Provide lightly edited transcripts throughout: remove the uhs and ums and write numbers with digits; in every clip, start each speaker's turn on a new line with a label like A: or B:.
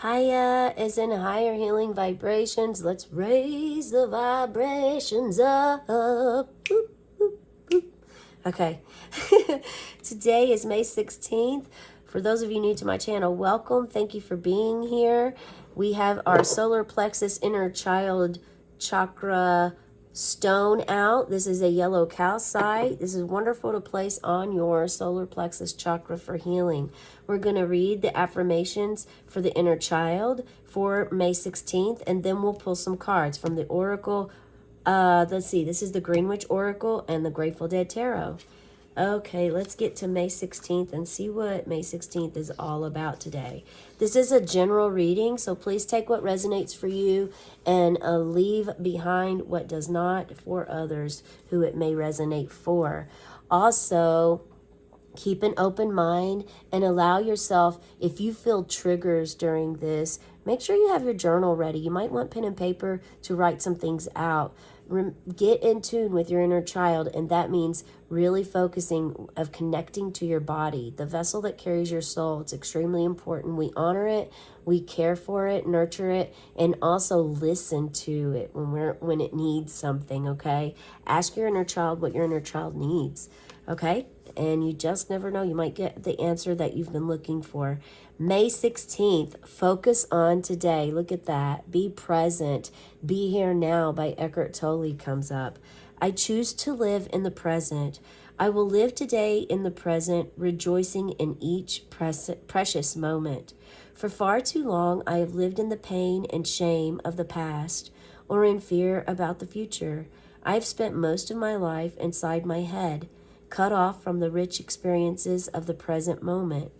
A: Higher is in higher healing vibrations. Let's raise the vibrations up. Boop, boop, boop. Okay. Today is May 16th. For those of you new to my channel, welcome. Thank you for being here. We have our solar plexus inner child chakra stone out. This is a yellow calcite. This is wonderful to place on your solar plexus chakra for healing. We're going to read the affirmations for the inner child for May 16th, and then we'll pull some cards from the oracle. Let's see, this is the Greenwich Oracle and the Grateful Dead Tarot. Okay, let's get to May 16th and see what May 16th is all about today. This is a general reading, so please take what resonates for you and leave behind what does not for others who it may resonate for. Also, keep an open mind and allow yourself, if you feel triggers during this, make sure you have your journal ready. You might want pen and paper to write some things out. Get in tune with your inner child, and that means really focusing of connecting to your body, the vessel that carries your soul. It's extremely important. We honor it, we care for it, nurture it, and also listen to it when it needs something, okay? Ask your inner child what your inner child needs, okay? And you just never know. You might get the answer that you've been looking for. May 16th, focus on today. Look at that. Be present. Be Here Now by Eckhart Tolle comes up. I choose to live in the present. I will live today in the present, rejoicing in each precious moment. For far too long, I have lived in the pain and shame of the past or in fear about the future. I have spent most of my life inside my head, cut off from the rich experiences of the present moment.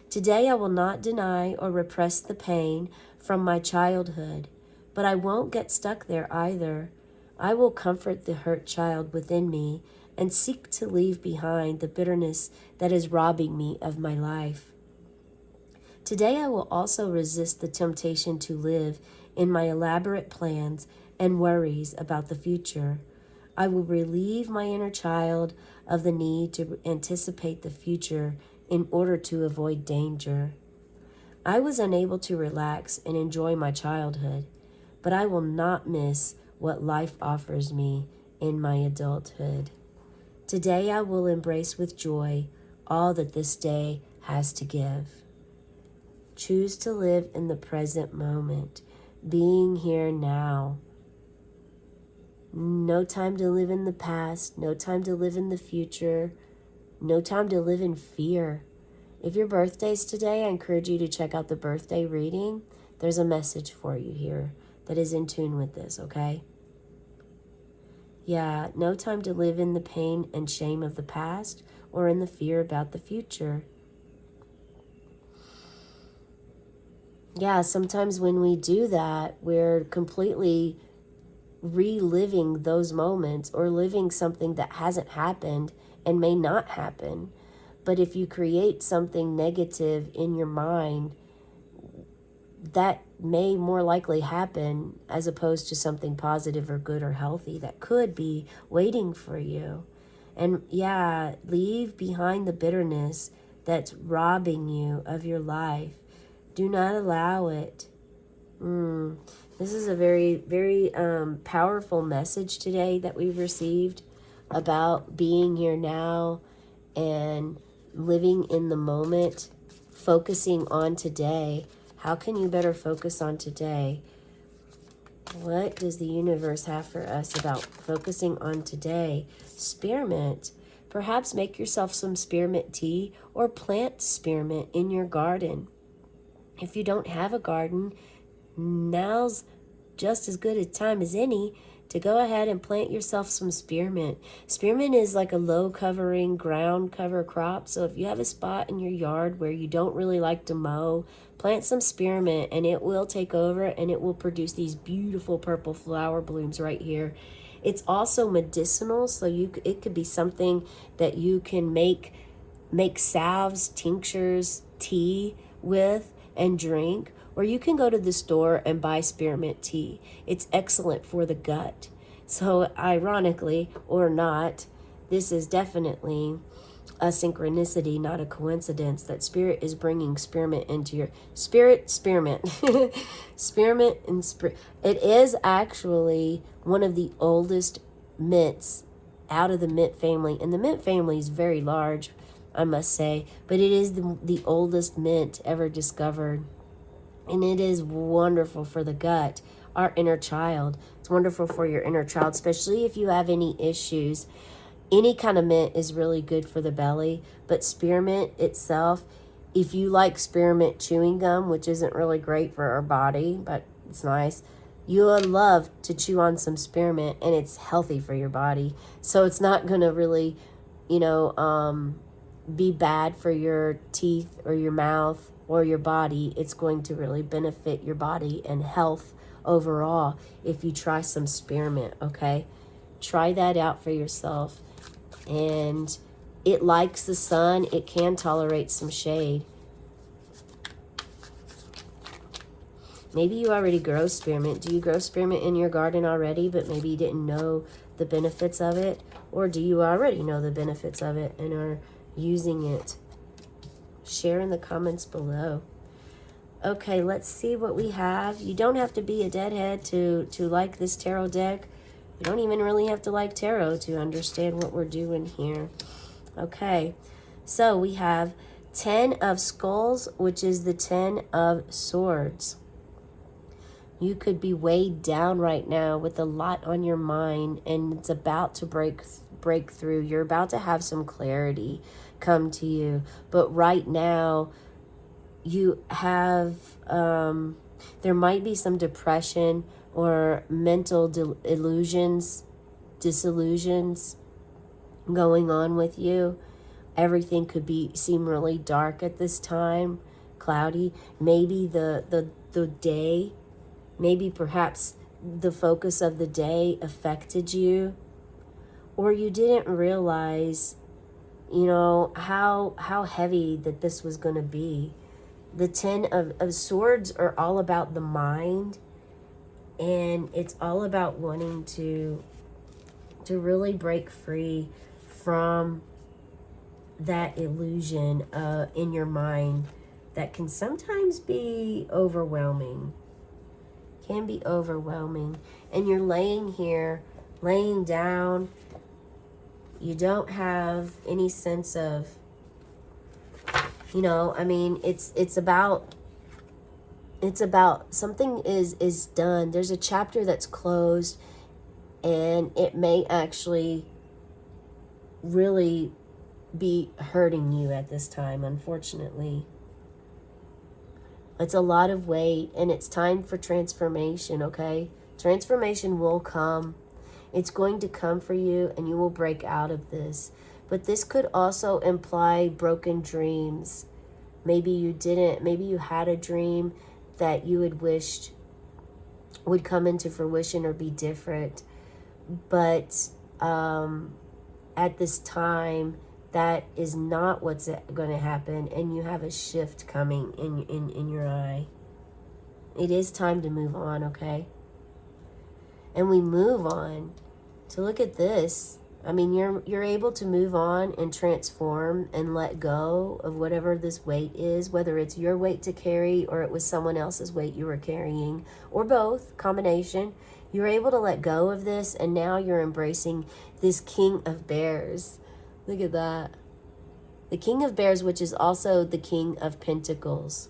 A: Today I will not deny or repress the pain from my childhood, but I won't get stuck there either. I will comfort the hurt child within me and seek to leave behind the bitterness that is robbing me of my life. Today I will also resist the temptation to live in my elaborate plans and worries about the future. I will relieve my inner child of the need to anticipate the future in order to avoid danger. I was unable to relax and enjoy my childhood, but I will not miss what life offers me in my adulthood. Today I will embrace with joy all that this day has to give. Choose to live in the present moment, being here now. No time to live in the past, no time to live in the future, no time to live in fear. If your birthday's today, I encourage you to check out the birthday reading. There's a message for you here that is in tune with this, okay? Yeah, no time to live in the pain and shame of the past or in the fear about the future. Yeah, sometimes when we do that, we're completely reliving those moments or living something that hasn't happened and may not happen. But if you create something negative in your mind, that may more likely happen as opposed to something positive or good or healthy that could be waiting for you. And yeah, leave behind the bitterness that's robbing you of your life. Do not allow it. This is a very, very powerful message today that we've received about being here now and living in the moment, focusing on today. How can you better focus on today? What does the universe have for us about focusing on today? Spearmint. Perhaps make yourself some spearmint tea or plant spearmint in your garden. If you don't have a garden, now's just as good a time as any to go ahead and plant yourself some spearmint. Spearmint is like a low-covering ground cover crop, so if you have a spot in your yard where you don't really like to mow, plant some spearmint and it will take over and it will produce these beautiful purple flower blooms right here. It's also medicinal, so it could be something that you can make salves, tinctures, tea with and drink. Or you can go to the store and buy spearmint tea. It's excellent for the gut. So ironically or not, this is definitely a synchronicity, not a coincidence, that Spirit is bringing spearmint into your spearmint. Spearmint and it is actually one of the oldest mints out of the mint family, and the mint family is very large, I must say, but it is the oldest mint ever discovered, and it is wonderful for the gut, our inner child. It's wonderful for your inner child, especially if you have any issues. Any kind of mint is really good for the belly, but spearmint itself, if you like spearmint chewing gum, which isn't really great for our body, but it's nice, you'll love to chew on some spearmint, and it's healthy for your body. So it's not going to really, be bad for your teeth or your mouth or your body. It's going to really benefit your body and health overall if you try some spearmint, okay? Try that out for yourself. And it likes the sun. It can tolerate some shade. Maybe you already grow spearmint. Do you grow spearmint in your garden already, but maybe you didn't know the benefits of it? Or do you already know the benefits of it and are using it? Share in the comments below. Okay, let's see what we have. You don't have to be a deadhead to like this tarot deck. You don't even really have to like tarot to understand what we're doing here. Okay, so we have 10 of Skulls, which is the 10 of Swords. You could be weighed down right now with a lot on your mind, and it's about to break through. You're about to have some clarity come to you. But right now, you have, there might be some depression or mental disillusions going on with you. Everything could seem really dark at this time, cloudy. Maybe the day, maybe perhaps the focus of the day affected you, or you didn't realize, how heavy that this was going to be. The 10 of Swords are all about the mind, and it's all about wanting to really break free from that illusion in your mind that can sometimes be overwhelming. Can be overwhelming. And you're laying here, laying down. You don't have any sense of, it's about something is done. There's a chapter that's closed, and it may actually really be hurting you at this time, unfortunately. It's a lot of weight, and it's time for transformation, okay? Transformation will come. It's going to come for you, and you will break out of this. But this could also imply broken dreams. Maybe you didn't. Maybe you had a dream that you had wished would come into fruition or be different. But at this time, that is not what's going to happen, and you have a shift coming in your eye. It is time to move on, okay? And we move on to look at this. I mean, you're able to move on and transform and let go of whatever this weight is, whether it's your weight to carry or it was someone else's weight you were carrying, or both, combination. You're able to let go of this, and now you're embracing this King of Bears. Look at that. The King of Bears, which is also the King of Pentacles.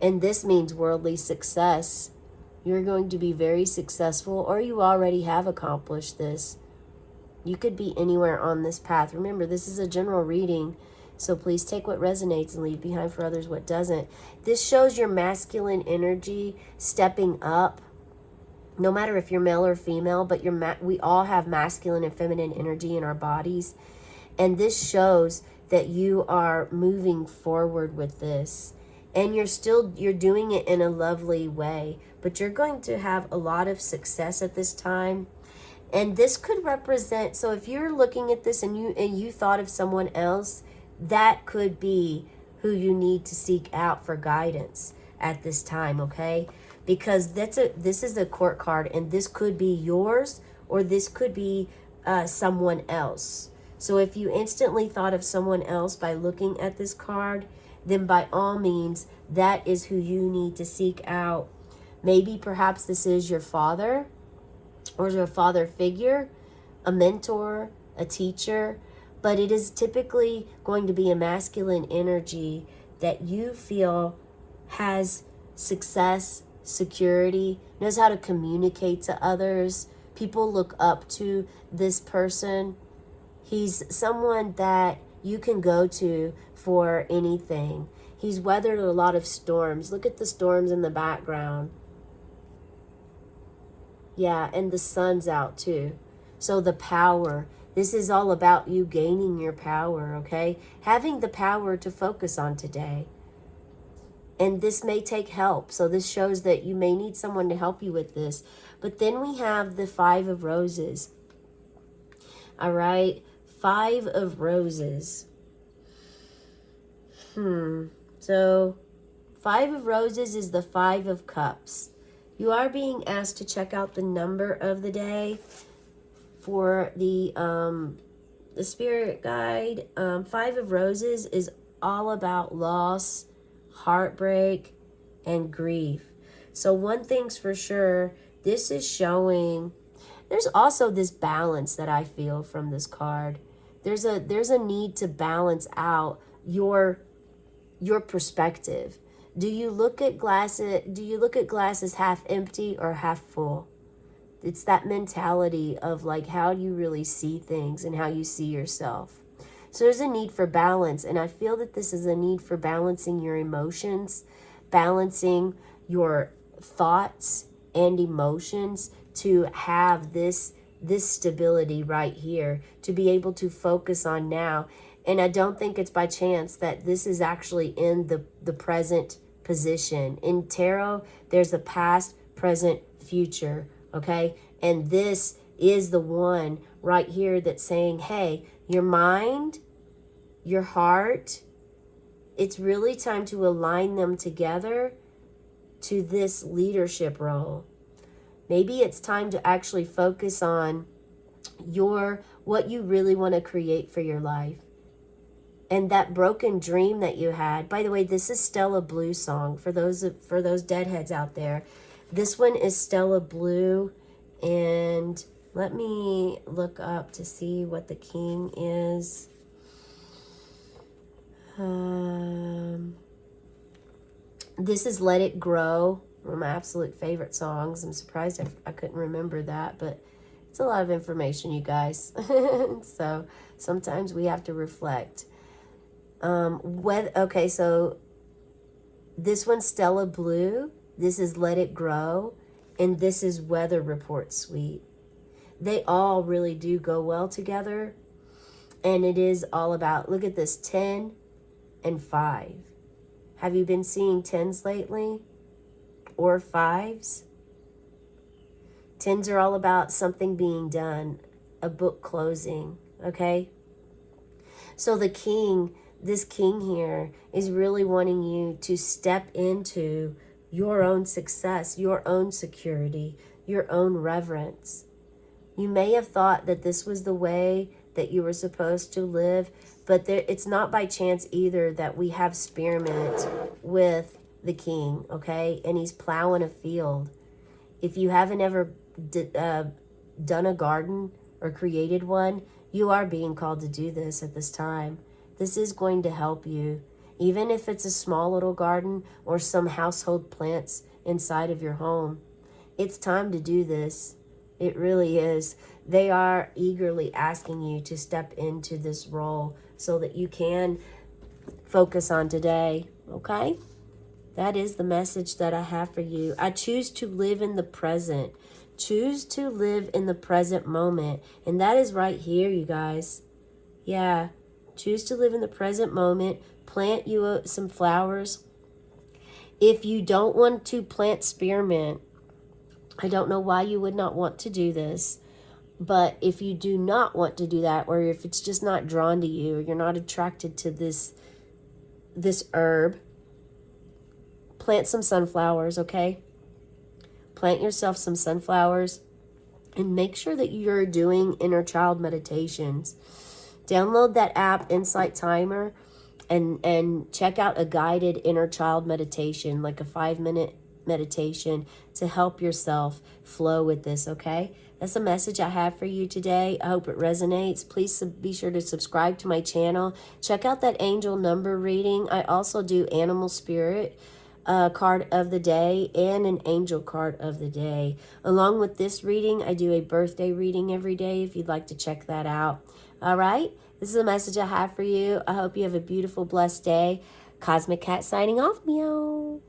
A: And this means worldly success. You're going to be very successful, or you already have accomplished this. You could be anywhere on this path. Remember, this is a general reading, so please take what resonates and leave behind for others what doesn't. This shows your masculine energy stepping up, no matter if you're male or female, but we all have masculine and feminine energy in our bodies. And this shows that you are moving forward with this. And you're doing it in a lovely way. But you're going to have a lot of success at this time. And this could represent, so if you're looking at this and you thought of someone else, that could be who you need to seek out for guidance at this time, okay? Because this is a court card, and this could be yours, or this could be someone else. So if you instantly thought of someone else by looking at this card, then by all means, that is who you need to seek out. Maybe perhaps this is your father or your father figure, a mentor, a teacher, but it is typically going to be a masculine energy that you feel has success, security, knows how to communicate to others. People look up to this person. He's someone that you can go to for anything. He's weathered a lot of storms. Look at the storms in the background. Yeah, and the sun's out too. So the power. This is all about you gaining your power, okay? Having the power to focus on today. And this may take help. So this shows that you may need someone to help you with this. But then we have the Five of Roses. All right? Five of Roses. So Five of Roses is the Five of Cups. You are being asked to check out the number of the day for the spirit guide. Five of Roses is all about loss, heartbreak, and grief. So one thing's for sure, this is showing there's also this balance that I feel from this card. There's a need to balance out your perspective. Do you look at glasses half empty or half full? It's that mentality of like how you really see things and how you see yourself. So there's a need for balance, and I feel that this is a need for balancing your emotions, balancing your thoughts and emotions to have this stability right here, to be able to focus on now. And I don't think it's by chance that this is actually in the present position. In tarot, there's the past, present, future, okay? And this is the one right here that's saying, hey, your mind, your heart, it's really time to align them together to this leadership role. Maybe it's time to actually focus on what you really want to create for your life. And that broken dream that you had. By the way, this is Stella Blue song for those deadheads out there. This one is Stella Blue, and let me look up to see what the king is. This is Let It Grow, one of my absolute favorite songs. I'm surprised I couldn't remember that, but it's a lot of information, you guys. So sometimes we have to reflect. Okay, so this one's Stella Blue, this is Let It Grow, and this is Weather Report Suite. They all really do go well together, and it is all about, look at this, 10 and 5. Have you been seeing 10s lately? Or 5s? 10s are all about something being done, a book closing, okay? So the king, this king here is really wanting you to step into your own success, your own security, your own reverence. You may have thought that this was the way that you were supposed to live, but it's not by chance either that we have spearmint with the king, okay? And he's plowing a field. If you haven't ever done a garden or created one, you are being called to do this at this time. This is going to help you. Even if it's a small little garden or some household plants inside of your home, it's time to do this. It really is. They are eagerly asking you to step into this role so that you can focus on today, okay? That is the message that I have for you. I choose to live in the present. Choose to live in the present moment. And that is right here, you guys. Yeah. Choose to live in the present moment. Plant you some flowers. If you don't want to plant spearmint, I don't know why you would not want to do this. But if you do not want to do that, or if it's just not drawn to you, or you're not attracted to this herb, plant some sunflowers, okay? Plant yourself some sunflowers and make sure that you're doing inner child meditations. Download that app, Insight Timer, and check out a guided inner child meditation, like a 5-minute meditation to help yourself flow with this, okay? That's a message I have for you today. I hope it resonates. Please be sure to subscribe to my channel. Check out that angel number reading. I also do animal spirit card of the day and an angel card of the day. Along with this reading, I do a birthday reading every day if you'd like to check that out. All right? This is a message I have for you. I hope you have a beautiful, blessed day. Cosmic Cat signing off, meow.